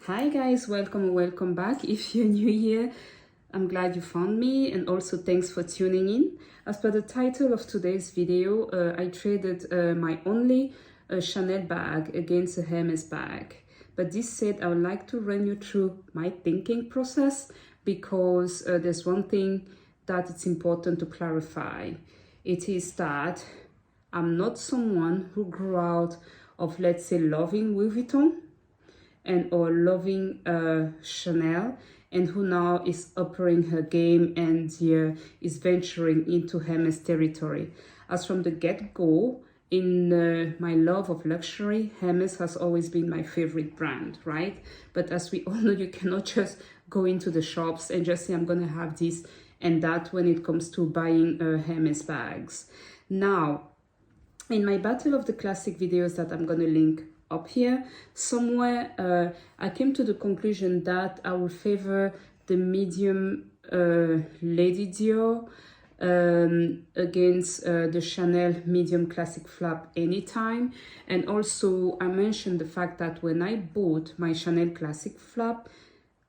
Hi guys, welcome back. If you're new here, I'm glad you found me, and also thanks for tuning in. As per the title of today's video, I traded my only Chanel bag against a Hermes bag. But this said, I would like to run you through my thinking process because there's one thing that it's important to clarify. It is that I'm not someone who grew out of, let's say, loving Louis Vuitton and or loving Chanel, and who now is upping her game and is venturing into Hermes territory. As from the get-go, in my love of luxury, Hermes has always been my favorite brand, right? But as we all know, you cannot just go into the shops and just say, I'm gonna have this and that when it comes to buying Hermes bags. Now, in my Battle of the Classic videos that I'm gonna link up here somewhere, I came to the conclusion that I will favor the medium Lady Dior against the Chanel medium classic flap anytime. And also I mentioned the fact that when I bought my Chanel classic flap,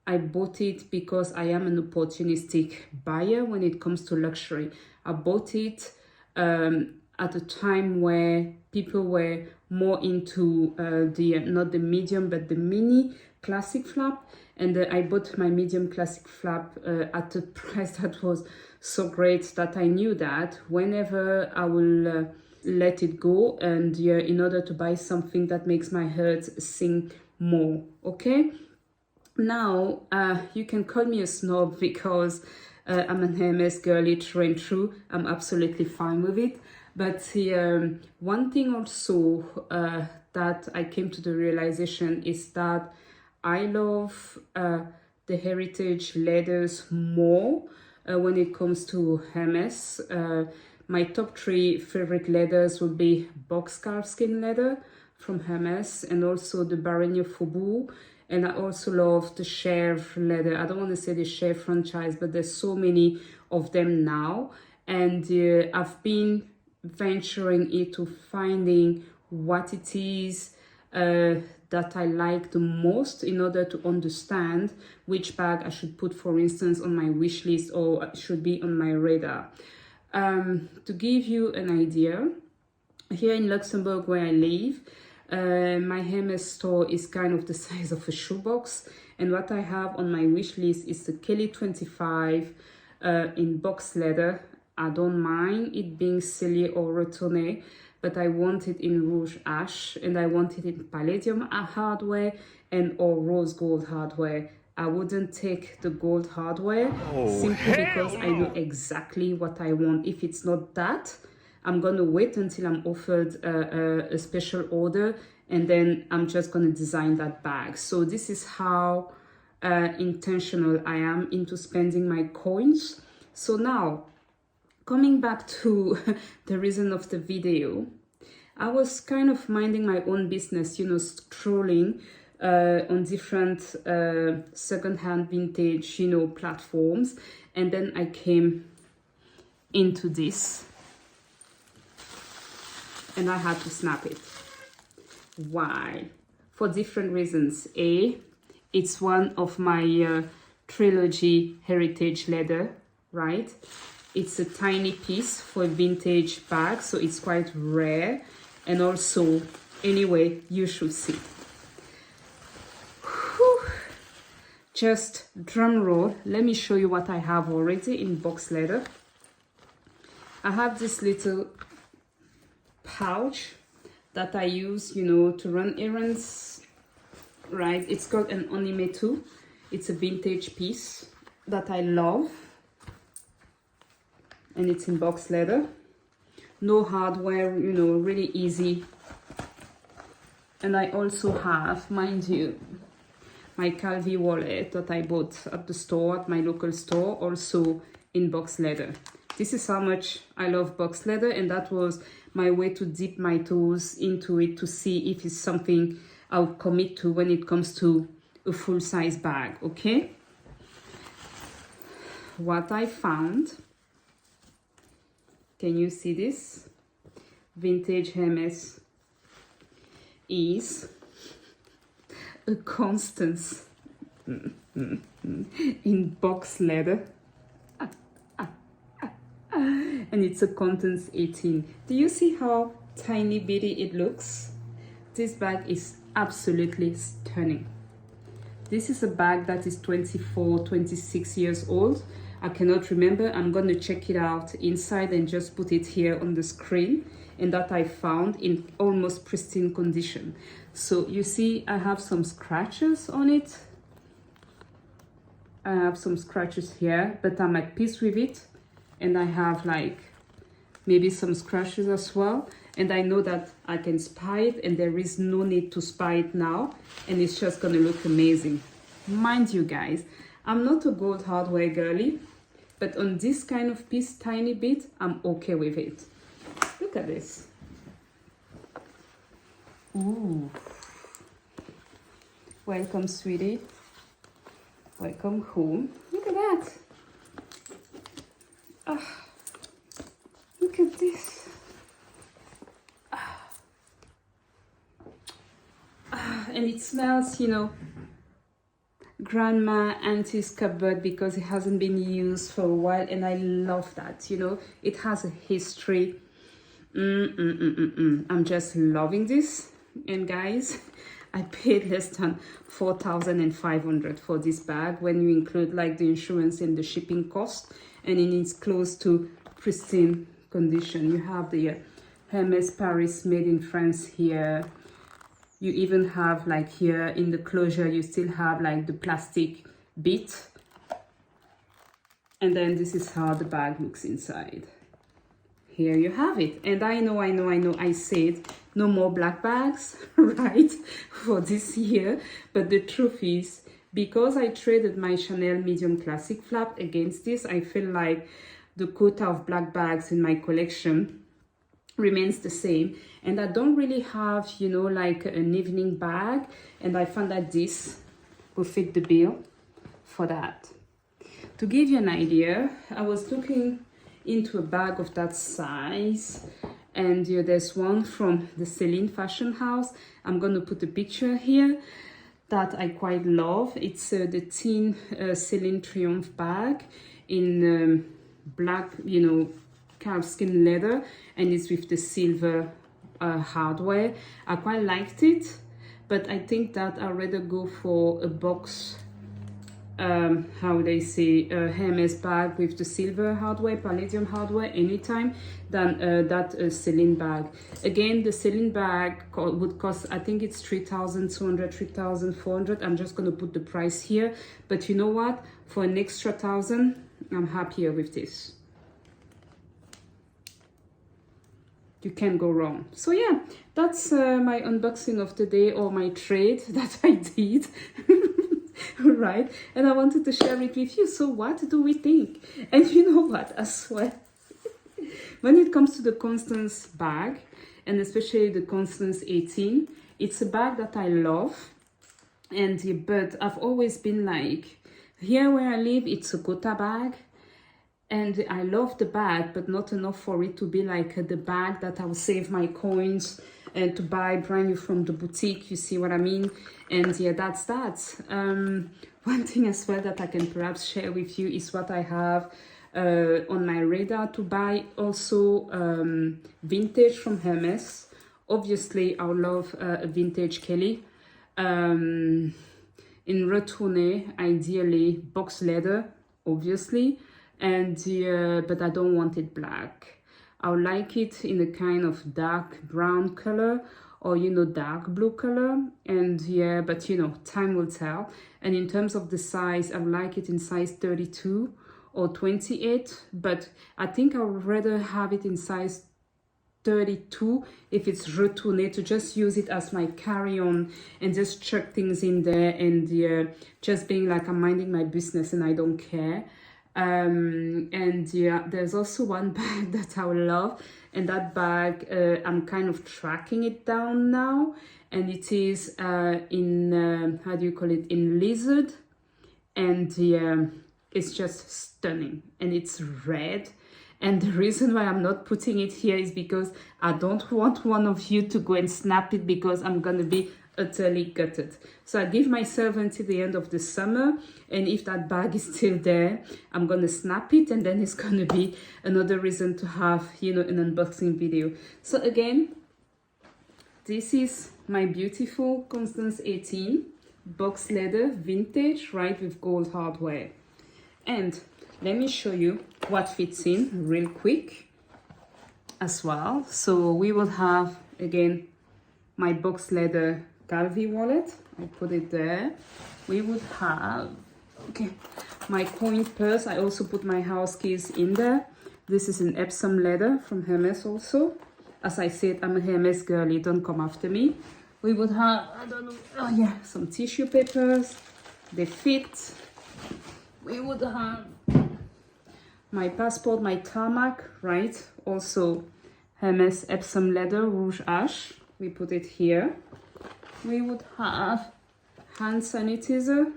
I bought it because I am an opportunistic buyer when it comes to luxury. I bought it at a time where people were more into not the medium but the mini classic flap, and I bought my medium classic flap at a price that was so great that I knew that whenever I will let it go, and in order to buy something that makes my heart sing more. Okay, now you can call me a snob because I'm an Hermes girly through and through. I'm absolutely fine with it. But one thing also that I came to the realization is that I love the heritage leathers more when it comes to Hermes. My top 3 favorite leathers would be box calfskin leather from Hermes, and also the Baronial Faubourg. And I also love the Chèvre leather. I don't want to say the Chèvre franchise, but there's so many of them now. And I've been venturing into finding what it is that I like the most in order to understand which bag I should put, for instance, on my wish list or should be on my radar. To give you an idea, here in Luxembourg where I live, my Hermes store is kind of the size of a shoebox, and what I have on my wish list is the Kelly 25 in box leather. I don't mind it being silly or retourné, but I want it in rouge ash, and I want it in palladium hardware and or rose gold hardware. I wouldn't take the gold hardware simply because I know exactly what I want. If it's not that, I'm gonna wait until I'm offered a special order, and then I'm just gonna design that bag. So this is how intentional I am into spending my coins. So now, coming back to the reason of the video, I was kind of minding my own business, scrolling on different second-hand vintage, platforms, and then I came into this, and I had to snap it. Why? For different reasons. A, it's one of my trilogy heritage leather, right? It's a tiny piece for a vintage bag, so it's quite rare. And also, anyway, you should see. Whew. Just drum roll. Let me show you what I have already in box leather. I have this little pouch that I use, to run errands, right? It's called an Anime 2. It's a vintage piece that I love. And it's in box leather, no hardware, really easy. And I also have, mind you, my Calvi wallet that I bought at the store, at my local store, also in box leather. This is how much I love box leather, and that was my way to dip my toes into it to see if it's something I'll commit to when it comes to a full-size bag, okay? What I found, can you see this? Vintage Hermes is a Constance in box leather. And it's a Constance 18. Do you see how tiny bitty it looks? This bag is absolutely stunning. This is a bag that is 24, 26 years old. I cannot remember. I'm going to check it out inside and just put it here on the screen. And that I found in almost pristine condition. So you see, I have some scratches on it. I have some scratches here, but I'm at peace with it. And I have like maybe some scratches as well. And I know that I can spy it, and there is no need to spy it now. And it's just gonna look amazing. Mind you guys, I'm not a gold hardware girly, but on this kind of piece, tiny bit, I'm okay with it. Look at this. Ooh. Welcome, sweetie. Welcome home. Look at that. Look at this. And it smells, you know, grandma auntie's cupboard, because it hasn't been used for a while, and I love that. You know, it has a history. I'm just loving this. And guys, I paid less than 4,500 for this bag when you include like the insurance and the shipping cost, and it is close to pristine condition. You have the Hermes Paris made in France here. You even have like here in the closure, you still have like the plastic bit. And then this is how the bag looks inside. Here you have it. And I know, I said no more black bags, right, for this year. But the truth is, because I traded my Chanel medium classic flap against this, I feel like the quota of black bags in my collection remains the same. And I don't really have, you know, like an evening bag. And I found that this will fit the bill for that. To give you an idea, I was looking into a bag of that size, and there's one from the Celine fashion house. I'm going to put a picture here that I quite love. It's the teen Celine Triomphe bag in black, you know, calfskin leather, and it's with the silver hardware. I quite liked it, but I think that I'd rather go for a box, how they say, Hermes bag with the silver hardware, palladium hardware anytime, than that Celine bag. Again, the Celine bag would cost, I think it's 3,200, 3,400. I'm just going to put the price here, but you know what, for an extra 1,000, I'm happier with this. You can't go wrong. So yeah, that's my unboxing of the day, or my trade that I did. Right, and I wanted to share it with you. So what do we think? And you know what, I swear, when it comes to the Constance bag, and especially the Constance 18, it's a bag that I love. And but I've always been like, here where I live, it's a quota bag, and I love the bag, but not enough for it to be like the bag that I'll save my coins and to buy brand new from the boutique. You see what I mean? And yeah, that's that. One thing as well that I can perhaps share with you is what I have on my radar to buy. Also vintage from Hermes. Obviously, I love a vintage Kelly. In retourné, ideally box leather, obviously. And but I don't want it black. I would like it in a kind of dark brown color, or you know, dark blue color. And yeah, but you know, time will tell. And in terms of the size, I would like it in size 32 or 28, but I think I would rather have it in size 32 if it's retourné, to just use it as my carry-on and just chuck things in there, and just being like, I'm minding my business and I don't care. And yeah, there's also one bag that I love, and that bag I'm kind of tracking it down now, and it is in how do you call it, in lizard, and it's just stunning, and it's red. And the reason why I'm not putting it here is because I don't want one of you to go and snap it, because I'm gonna be utterly gutted. So I give myself until the end of the summer, and if that bag is still there, I'm gonna snap it, and then it's gonna be another reason to have, you know, an unboxing video. So again, this is my beautiful Constance 18 box leather vintage, right, with gold hardware. And let me show you what fits in real quick as well. So we will have, again, my box leather Calvi wallet. I put it there. We would have, okay, my coin purse. I also put my house keys in there. This is an Epsom leather from Hermes also. As I said, I'm a Hermes girly, don't come after me. We would have, I don't know, oh yeah, some tissue papers. They fit. We would have my passport, my tarmac, right? Also Hermes Epsom leather rouge ash. We put it here. We would have hand sanitizer.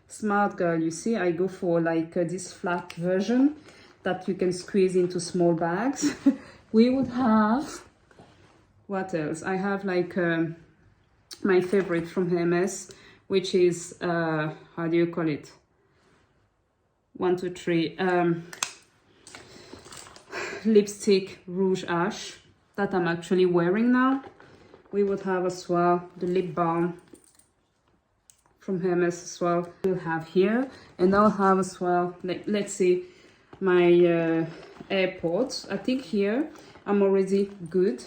Smart girl, you see, I go for like this flat version that you can squeeze into small bags. We would have, what else? I have like my favorite from Hermes, which is, how do you call it? 1, 2, 3. Lipstick rouge ash that I'm actually wearing now. We would have as well the lip balm from Hermes as well. We'll have here, and I'll have as well, like, let's see, my AirPods. I think here I'm already good,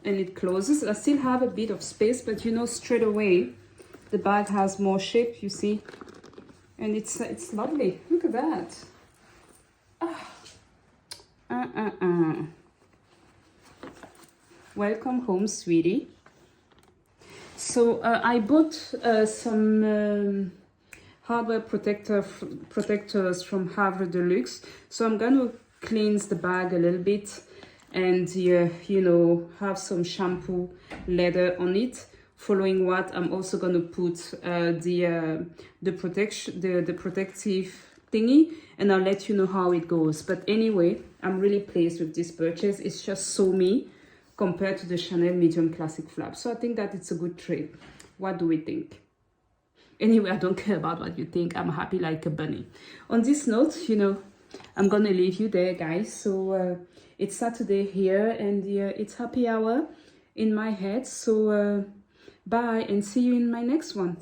and it closes. I still have a bit of space, but you know, straight away the bag has more shape, you see, and it's lovely. Look at that. Welcome home, sweetie. So I bought some hardware protectors from Havre de Luxe. So I'm going to cleanse the bag a little bit, and you know, have some shampoo leather on it. Following what, I'm also going to put the protective thingy, and I'll let you know how it goes. But anyway, I'm really pleased with this purchase. It's just so me compared to the Chanel medium classic flap. So I think that it's a good trade. What do we think? Anyway, I don't care about what you think. I'm happy like a bunny. On this note, you know, I'm gonna leave you there, guys. So it's Saturday here, and it's happy hour in my head. So bye, and see you in my next one.